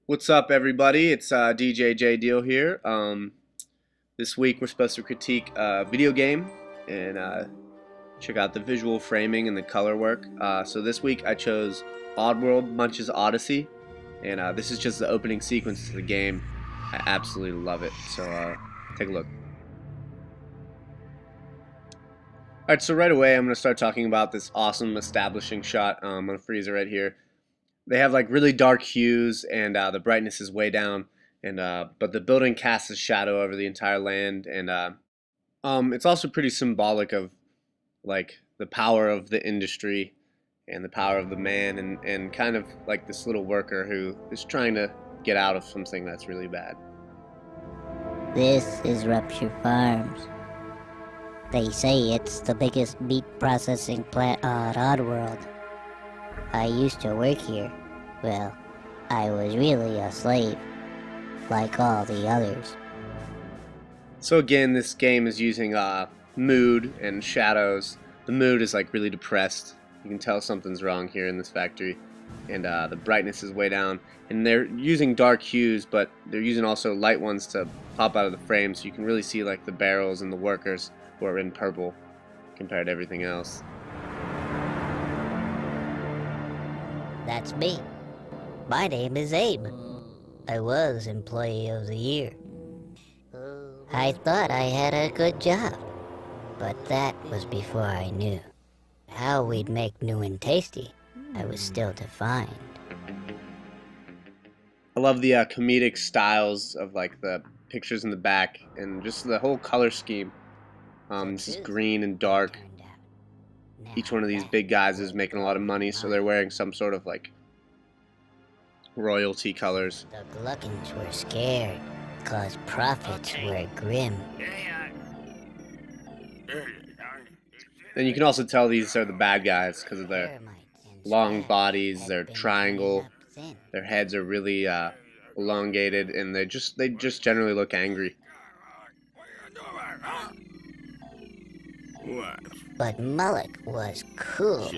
What's up, everybody? It's DJ J Deal here. This week we're supposed to critique a video game and check out the visual framing and the color work. So this week I chose Oddworld Munch's Odyssey, and this is just the opening sequence to the game. I absolutely love it. So take a look. Alright, so right away I'm going to start talking about this awesome establishing shot. I'm going to freeze it right here. They have like really dark hues, and the brightness is way down, and but the building casts a shadow over the entire land, and it's also pretty symbolic of like the power of the industry and the power of the man, and kind of like this little worker who is trying to get out of something that's really bad. This is Rupture Farms. They say it's the biggest meat processing plant on Oddworld. I used to work here. Well, I was really a slave, like all the others. So again, this game is using mood and shadows. The mood is like really depressed. You can tell something's wrong here in this factory. And the brightness is way down. And they're using dark hues, but they're using also light ones to pop out of the frame, so you can really see like the barrels and the workers who are in purple compared to everything else. That's me. My name is Abe. I was Employee of the Year. I thought I had a good job, but that was before I knew. How we'd make new and tasty, I was still to find. I love the comedic styles of like the pictures in the back and just the whole color scheme. This is green and dark. Each one of these big guys is making a lot of money, so they're wearing some sort of like royalty colors. The Gluckins were scared, 'cause profits were grim. And you can also tell these are the bad guys because of their long bodies, their triangle, their heads are really elongated, and they just generally look angry. But Mullock was cool.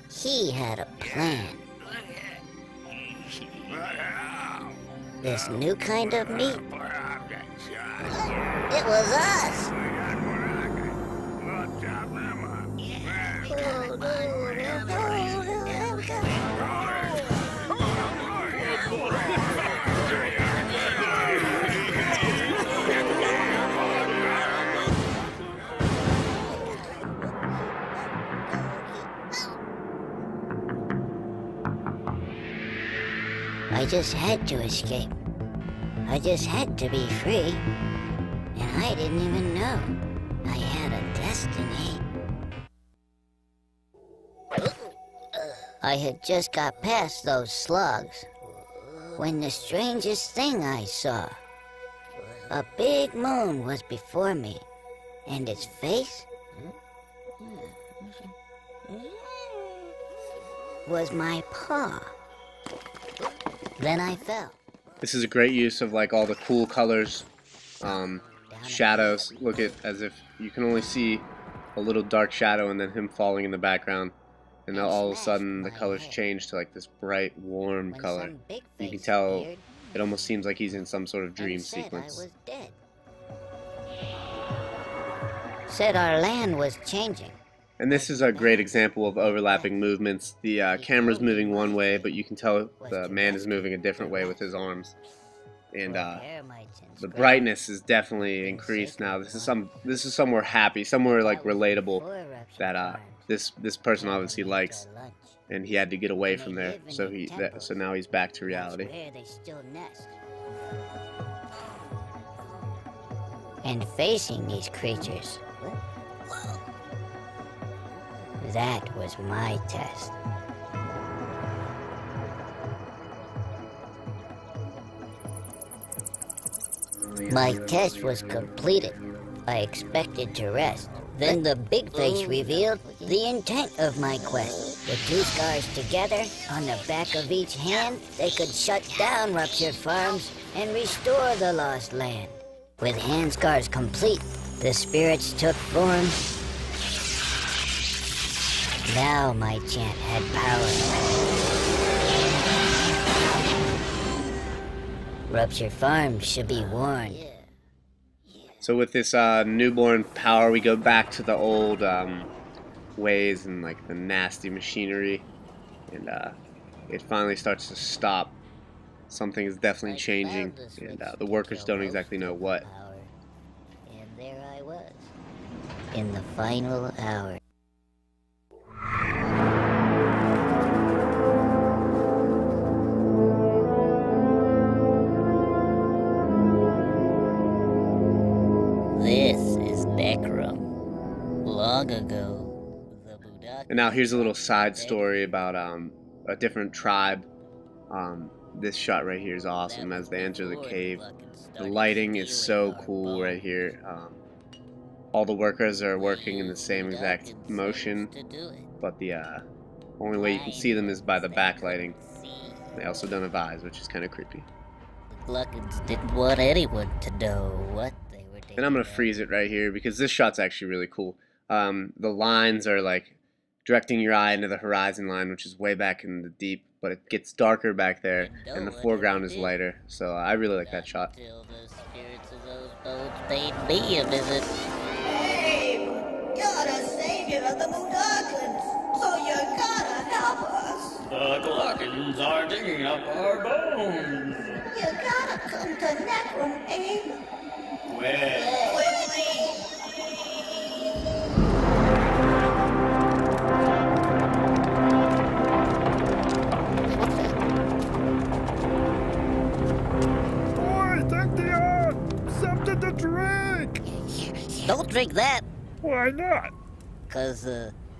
He had a plan. This new kind of meat. It was us! I just had to escape. I just had to be free. And I didn't even know I had a destiny. I had just got past those slugs when the strangest thing I saw. A big moon was before me, and its face was my paw. Then I fell. This is a great use of like all the cool colors, shadows. Look at as if you can only see a little dark shadow and then him falling in the background, and then all of a sudden the colors change to like this bright, warm color. You can tell it almost seems like he's in some sort of dream sequence. Said our land was changing. And this is a great example of overlapping movements. The camera's moving one way, but you can tell the man is moving a different way with his arms. And the brightness is definitely increased now. This is somewhere happy, somewhere like relatable that this person obviously likes, and he had to get away from there. So now he's back to reality. And facing these creatures. That was my test. My test was completed. I expected to rest. Then the big face revealed the intent of my quest. The two scars together, on the back of each hand, they could shut down Rupture Farms and restore the lost land. With hand scars complete, the spirits took form. Now my chant had power. Rupture Farm should be warned. So with this newborn power, we go back to the old ways and like the nasty machinery, and it finally starts to stop. Something is definitely changing, and the workers don't exactly know what. And there I was, in the final hour. This is Necrum. Long ago, the Budak. And now here's a little side story about a different tribe. This shot right here is awesome as they enter the cave. The lighting is so cool right here. All the workers are working in the same exact motion, but the only way you can see them is by the backlighting. They also don't have eyes, which is kind of creepy. The Gluckins didn't want anyone to know what they were doing. And I'm going to freeze it right here because this shot's actually really cool. The lines are like directing your eye into the horizon line, which is way back in the deep, but it gets darker back there, and the foreground is lighter. So I really like that shot. Until the spirits of those bones paid me a visit. Hey, you're the savior of the Mudokans, so you gotta help us. The Gluckins are digging up our bones. You gotta come to Necrum, Abe. Well, Quickly. I think they are something to drink. Don't drink that, Why not? 'cause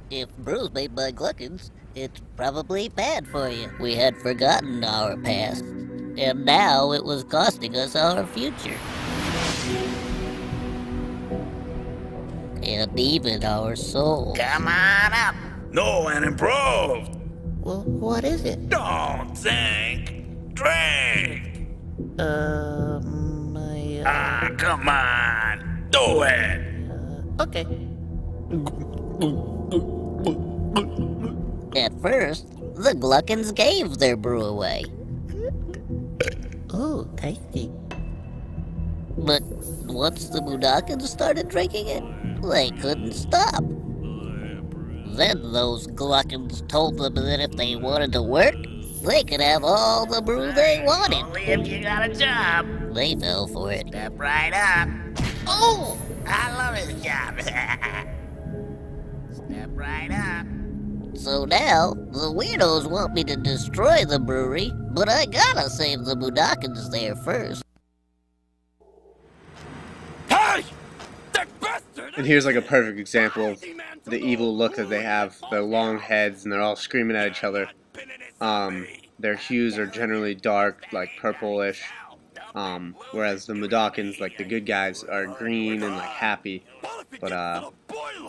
if brew's made by Gluckins, it's probably bad for you. We had forgotten our past, and now it was costing us our future. And even our soul. Come on up. No, and improved. Well, what is it? Don't think, drink. Ah, come on, do it. Okay. At first, the Gluckins gave their brew away. Oh, tasty. But once the Mudokans started drinking it, they couldn't stop. Then those Gluckins told them that if they wanted to work, they could have all the brew they wanted. Only if you got a job. They fell for it. Step right up. Oh! I love his job. Step right up. So now, the weirdos want me to destroy the brewery, but I gotta save the Mudokans there first. Hey! That bastard! And here's like a perfect example of the evil look that they have. Their long heads, and they're all screaming at each other. Their hues are generally dark, like purplish, whereas the Mudokans, like the good guys, are green and like happy. But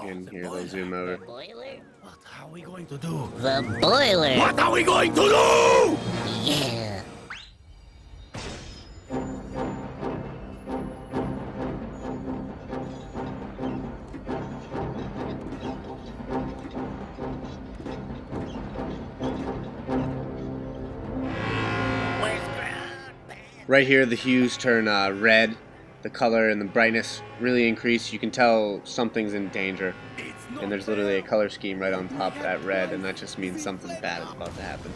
and here they'll zoom over. Boiler? What are we going to do? The boiler! What are we going to do? Yeah. Where's ground? Right here, the hues turn red. The color and the brightness really increase. You can tell something's in danger. And there's literally a color scheme right on top of that red, and that just means something bad is about to happen.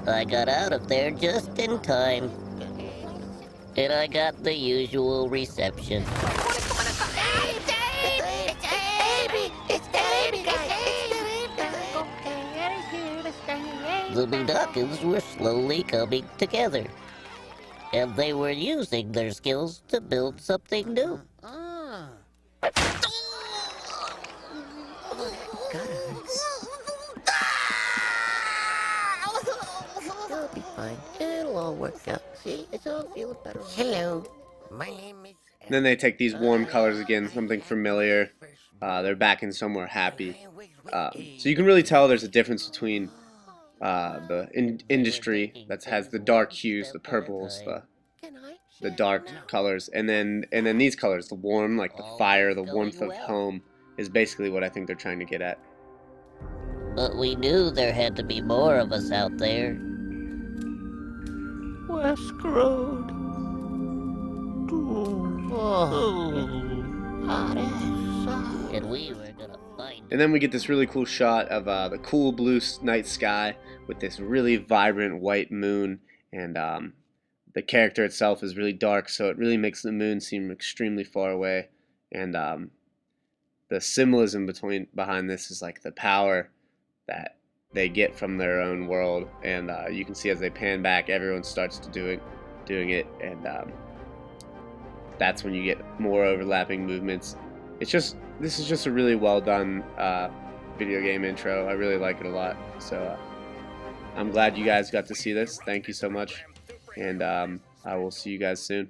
I got out of there just in time. And I got the usual reception. The Mudokans were slowly coming together. And they were using their skills to build something new. It'll be fine. It'll all work out. See, it's all feeling better. Hello, my name is. And then they take these warm colors again, something familiar. They're back in somewhere happy. So you can really tell there's a difference between the industry that has the dark hues, the purples, the dark colors, and then these colors, the warm, like the fire, the warmth of home. is basically what I think they're trying to get at. But we knew there had to be more of us out there. We're screwed. And we were gonna find And then we get this really cool shot of the cool blue night sky with this really vibrant white moon, and the character itself is really dark, so it really makes the moon seem extremely far away. And the symbolism behind this is like the power that they get from their own world, and you can see as they pan back, everyone starts to doing it, and that's when you get more overlapping movements. This is just a really well done video game intro. I really like it a lot. So I'm glad you guys got to see this. Thank you so much, and I will see you guys soon.